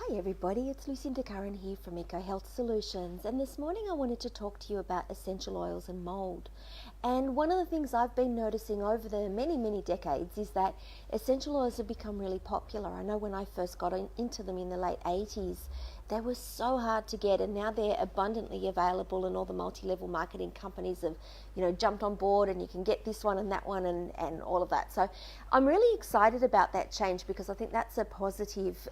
Hi everybody, it's Lucinda Curran here from Eco Health Solutions, and this morning I wanted to talk to you about essential oils and mould. And one of the things I've been noticing over the many decades is that essential oils have become really popular. I know when I first got into them in the late 80s, they were so hard to get, and now they're abundantly available, and all the multi-level marketing companies have jumped on board, and you can get this one and that one and all of that. So I'm really excited about that change, because I think that's a positive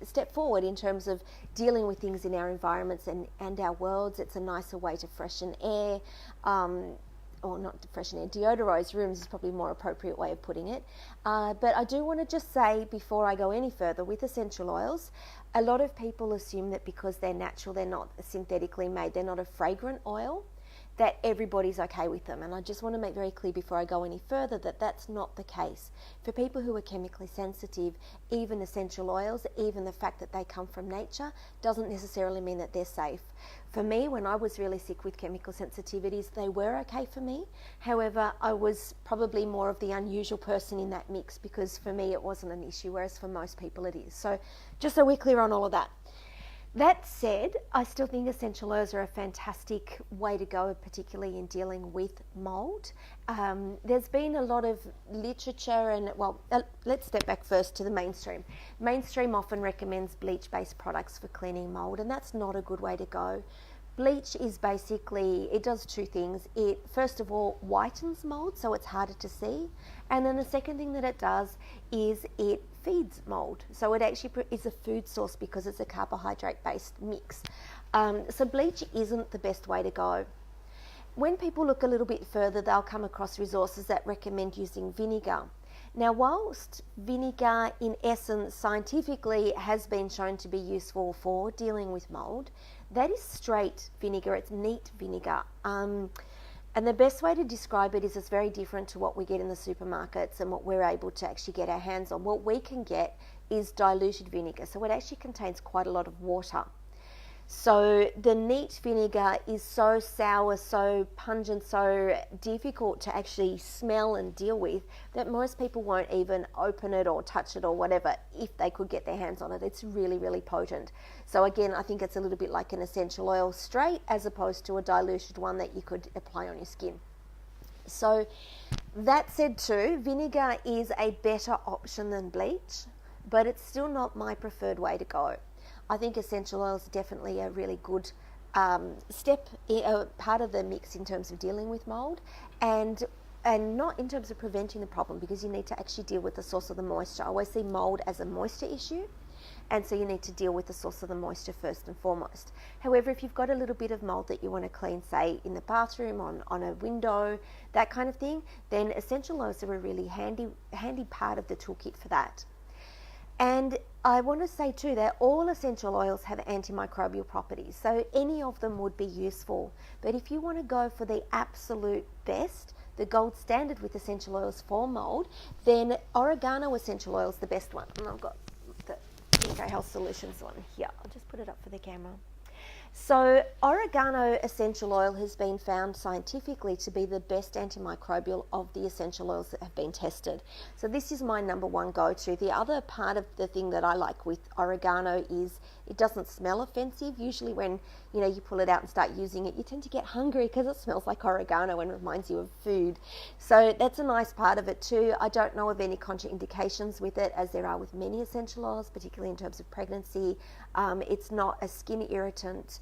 step forward in terms of dealing with things in our environments and our worlds. It's a nicer way to freshen air, or not to freshen air, deodorize rooms is probably a more appropriate way of putting it. But I do want to just say, before I go any further with essential oils, a lot of people assume that because they're natural, they're not synthetically made, they're not a fragrant oil, that everybody's okay with them. And I just want to make very clear before I go any further that that's not the case. For people who are chemically sensitive, even essential oils, even the fact that they come from nature, doesn't necessarily mean that they're safe. For me, when I was really sick with chemical sensitivities, they were okay for me. However, I was probably more of the unusual person in that mix, because for me it wasn't an issue, whereas for most people it is. So just so we're clear on all of that. That said, I still think essential oils are a fantastic way to go, particularly in dealing with mould. There's been a lot of literature, and let's step back first to the mainstream. Mainstream often recommends bleach-based products for cleaning mould, and that's not a good way to go. Bleach is basically, it does two things. It, first of all, whitens mould, so it's harder to see. And then the second thing that it does is it feeds mould. So it actually is a food source because it's a carbohydrate-based mix. So bleach isn't the best way to go. When people look a little bit further, they'll come across resources that recommend using vinegar. Now, whilst vinegar, in essence, scientifically has been shown to be useful for dealing with mould, that is straight vinegar, it's neat vinegar. And the best way to describe it is it's very different to what we get in the supermarkets and what we're able to actually get our hands on. What we can get is diluted vinegar, so it actually contains quite a lot of water. So the neat vinegar is so sour, so pungent, so difficult to actually smell and deal with that most people won't even open it or touch it or whatever if they could get their hands on it. It's really potent. So again, I think it's a little bit like an essential oil straight, as opposed to a diluted one that you could apply on your skin. So that said too, vinegar is a better option than bleach, but it's still not my preferred way to go. I think essential oils are definitely a really good step, part of the mix in terms of dealing with mould, and not in terms of preventing the problem, because you need to actually deal with the source of the moisture. I always see mould as a moisture issue, and so you need to deal with the source of the moisture first and foremost. However, if you've got a little bit of mould that you want to clean, say in the bathroom, on a window, that kind of thing, then essential oils are a really handy part of the toolkit for that. And I want to say too that all essential oils have antimicrobial properties, so any of them would be useful. But if you want to go for the absolute best, the gold standard with essential oils for mould, then oregano essential oil is the best one. And I've got the Eco Health Solutions one here. I'll just put it up for the camera. So oregano essential oil has been found scientifically to be the best antimicrobial of the essential oils that have been tested. So this is my number one go-to. The other part of the thing that I like with oregano is it doesn't smell offensive. Usually when you pull it out and start using it, you tend to get hungry because it smells like oregano and reminds you of food. So that's a nice part of it too. I don't know of any contraindications with it, as there are with many essential oils, particularly in terms of pregnancy. It's not a skin irritant.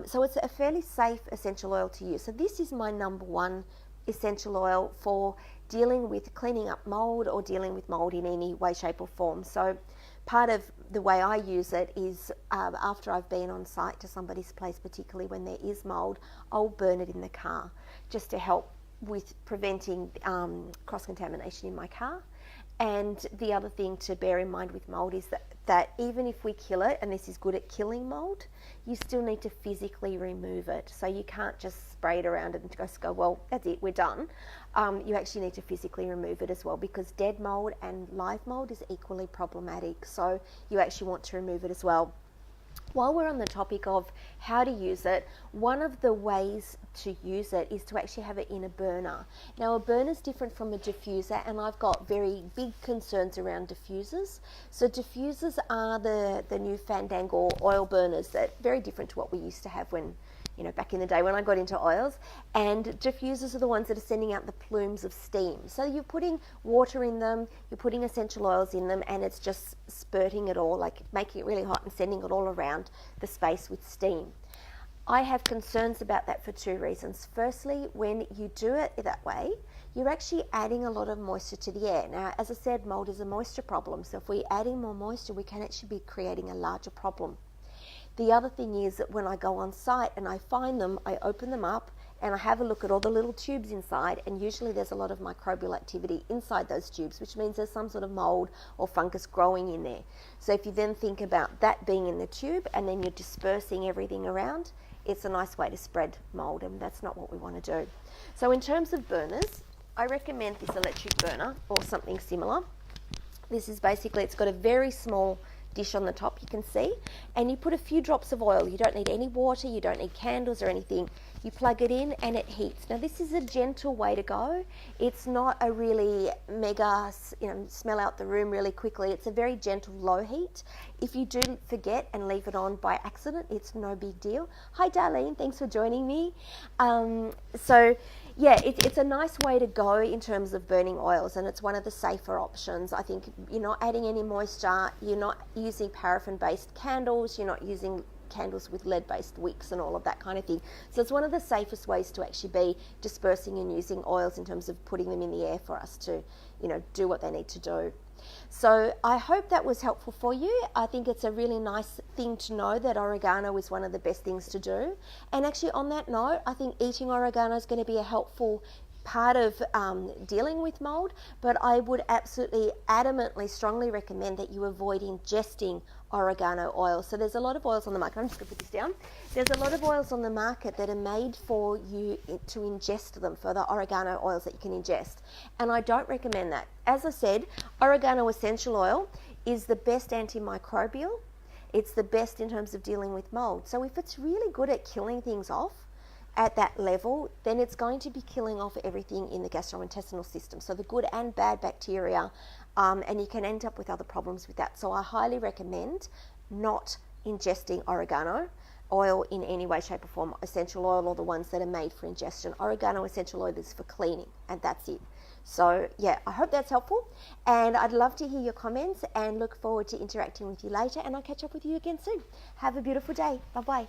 So it's a fairly safe essential oil to use. So this is my number one essential oil for dealing with cleaning up mould or dealing with mould in any way, shape or form. So part of the way I use it is after I've been on site to somebody's place, particularly when there is mould, I'll burn it in the car just to help with preventing cross-contamination in my car. And the other thing to bear in mind with mould is that even if we kill it, and this is good at killing mould, you still need to physically remove it. So you can't just spray it around and just go, well, that's it, we're done. You actually need to physically remove it as well, because dead mould and live mould is equally problematic. So you actually want to remove it as well. While we're on the topic of how to use it, one of the ways to use it is to actually have it in a burner. Now, a burner is different from a diffuser, and I've got very big concerns around diffusers. So diffusers are the new fandangle oil burners that are very different to what we used to have when, back in the day when I got into oils. And diffusers are the ones that are sending out the plumes of steam. So you're putting water in them, you're putting essential oils in them, and it's just spurting it all, like making it really hot and sending it all around the space with steam. I have concerns about that for two reasons. Firstly, when you do it that way, you're actually adding a lot of moisture to the air. Now, as I said, mold is a moisture problem. So if we're adding more moisture, we can actually be creating a larger problem. The other thing is that when I go on site and I find them, I open them up and I have a look at all the little tubes inside, and usually there's a lot of microbial activity inside those tubes, which means there's some sort of mold or fungus growing in there. So if you then think about that being in the tube and then you're dispersing everything around, it's a nice way to spread mold, and that's not what we want to do. So in terms of burners, I recommend this electric burner or something similar. This is basically, it's got a very small dish on the top, you can see, and you put a few drops of oil. You don't need any water, you don't need candles or anything. You plug it in and it heats. Now, this is a gentle way to go. It's not a really mega, smell out the room really quickly. It's a very gentle low heat. If you do forget and leave it on by accident, it's no big deal. Hi Darlene, thanks for joining me. It's a nice way to go in terms of burning oils, and it's one of the safer options. I think you're not adding any moisture, you're not using paraffin-based candles, you're not using candles with lead-based wicks and all of that kind of thing. So it's one of the safest ways to actually be dispersing and using oils in terms of putting them in the air for us to, do what they need to do. So I hope that was helpful for you. I think it's a really nice thing to know that oregano is one of the best things to do. And actually, on that note, I think eating oregano is going to be a helpful part of dealing with mold, but I would absolutely adamantly strongly recommend that you avoid ingesting oregano oil. So there's a lot of oils on the market. I'm just going to put this down. There's a lot of oils on the market that are made for you to ingest them, for the oregano oils that you can ingest. And I don't recommend that. As I said, oregano essential oil is the best antimicrobial. It's the best in terms of dealing with mold. So if it's really good at killing things off at that level, then it's going to be killing off everything in the gastrointestinal system. So the good and bad bacteria, and you can end up with other problems with that. So I highly recommend not ingesting oregano oil in any way, shape or form, essential oil or the ones that are made for ingestion. Oregano essential oil is for cleaning, and that's it. So yeah, I hope that's helpful, and I'd love to hear your comments and look forward to interacting with you later, and I'll catch up with you again soon. Have a beautiful day. Bye-bye.